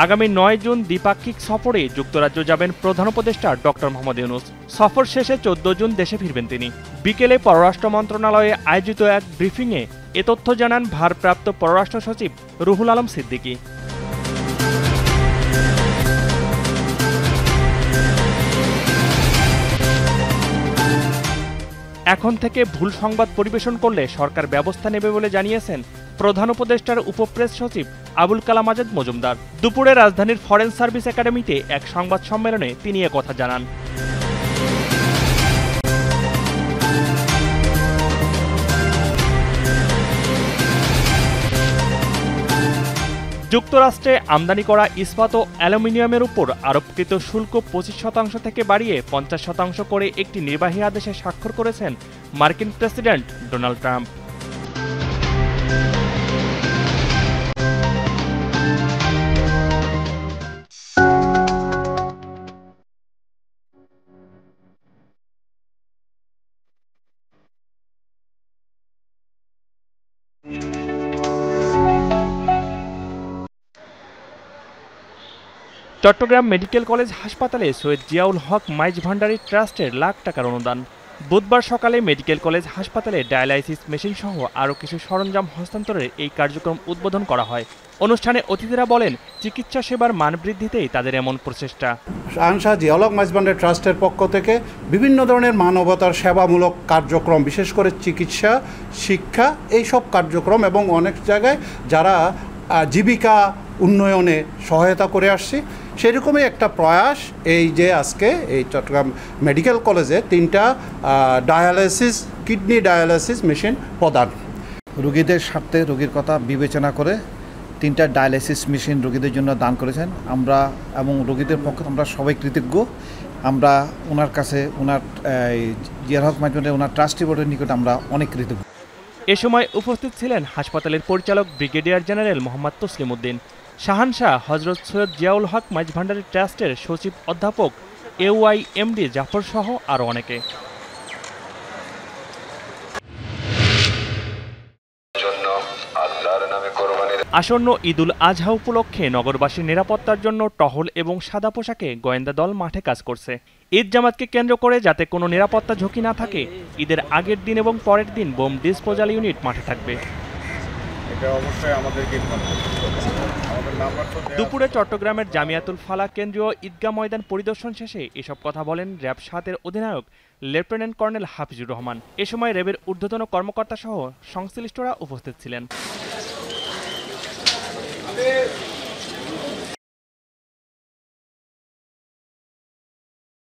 আগামী ৯ জুন দ্বিপাক্ষিক সফরে যুক্তরাজ্য যাবেন প্রধান উপদেষ্টা ডক্টর মোহাম্মদ ইউনূস। সফর শেষে ১৪ জুন দেশে ফিরবেন তিনি। বিকেলে পররাষ্ট্র মন্ত্রণালয়ে আয়োজিত এক ব্রিফিংয়ে এ তথ্য জানান ভারপ্রাপ্ত পররাষ্ট্র সচিব রুহুল আলম সিদ্দিকী। এখন থেকে ভুল সংবাদ পরিবেশন করলে সরকার ব্যবস্থা নেবে বলে জানিয়েছেন প্রধান উপদেষ্টার উপপ্রেস সচিব আবুল কালাম আজাদ মজুমদার। দুপুরে রাজধানীর ফরেন সার্ভিস একাডেমিতে এক সংবাদ সম্মেলনে তিনি একথা জানান। যুক্তরাষ্ট্রে আমদানি করা ইস্পাত ও অ্যালুমিনিয়ামের উপর আরোপকৃত শুল্ক ২৫% থেকে বাড়িয়ে ৫০% করে একটি নির্বাহী আদেশে স্বাক্ষর করেছেন মার্কিন president Donald Trump. Chittagong medical college হাসপাতালে সৈয়দ জিয়াউল হক মাইজ ভান্ডারী ট্রাস্টের লাখ টাকার অনুদান। বুধবার সকালে মেডিকেল কলেজ হাসপাতালে ডায়ালাইসিস মেশিন সহ আরও কিছু সরঞ্জাম হস্তান্তরের এই কার্যক্রম উদ্বোধন করা হয়। অনুষ্ঠানে অতিথিরা বলেন, চিকিৎসা সেবার মান বৃদ্ধিতেই তাদের এমন প্রচেষ্টা। শাহ জিয়াউল হক মাইজ ভান্ডারী ট্রাস্টের পক্ষ থেকে বিভিন্ন ধরনের মানবতার সেবামূলক কার্যক্রম, বিশেষ করে চিকিৎসা, শিক্ষা, এইসব কার্যক্রম এবং অনেক জায়গায় যারা জীবিকা উন্নয়নে সহায়তা করে আসছি, সেরকমই একটা প্রয়াস এই যে আজকে এই চট্টগ্রাম মেডিকেল কলেজে 3টা ডায়ালাইসিস, কিডনি ডায়ালাইসিস মেশিন প্রদান। রোগীদের স্বার্থে, রোগীর কথা বিবেচনা করে 3টা ডায়ালাইসিস মেশিন রোগীদের জন্য দান করেছেন। আমরা এবং রোগীদের পক্ষে আমরা সবাই কৃতজ্ঞ। আমরা ওনার কাছে, ওনার জিয়াউল হক মাইজ ভান্ডারী, ওনার ট্রাস্টি বোর্ডের নিকট আমরা অনেক কৃতজ্ঞ। এ সময় উপস্থিত ছিলেন হাসপাতালের পরিচালক ব্রিগেডিয়ার জেনারেল মোহাম্মদ তসলিম উদ্দিন, শাহানশাহ হযরত সৈয়দ জিয়াউল হক মাইজ ভান্ডারী ট্রাস্টের সচিব অধ্যাপক AYMD জাফর সহ আরও অনেকে। আসন্ন ঈদুল আজহা উপলক্ষে নগরবাসীর নিরাপত্তার জন্য টহল এবং সাদা পোশাকে গোয়েন্দা দল মাঠে কাজ করছে। ঈদ জামাতকে কেন্দ্র করে যাতে কোনো নিরাপত্তা ঝুঁকি না থাকে, ঈদের আগের দিন এবং পরের দিন বোম ডিসপোজাল ইউনিট মাঠে থাকবে। দুপুরে চট্টগ্রামের জামিয়াতুল ফালাহ কেন্দ্রীয় ঈদগাহ ময়দান পরিদর্শন শেষে এসব কথা বলেন র্যাব ৭-এর অধিনায়ক লেফটেন্যান্ট কর্নেল হাফিজুর রহমান। এ সময় র্যাবের ঊর্ধ্বতন কর্মকর্তা সহ সংশ্লিষ্টরা উপস্থিত ছিলেন।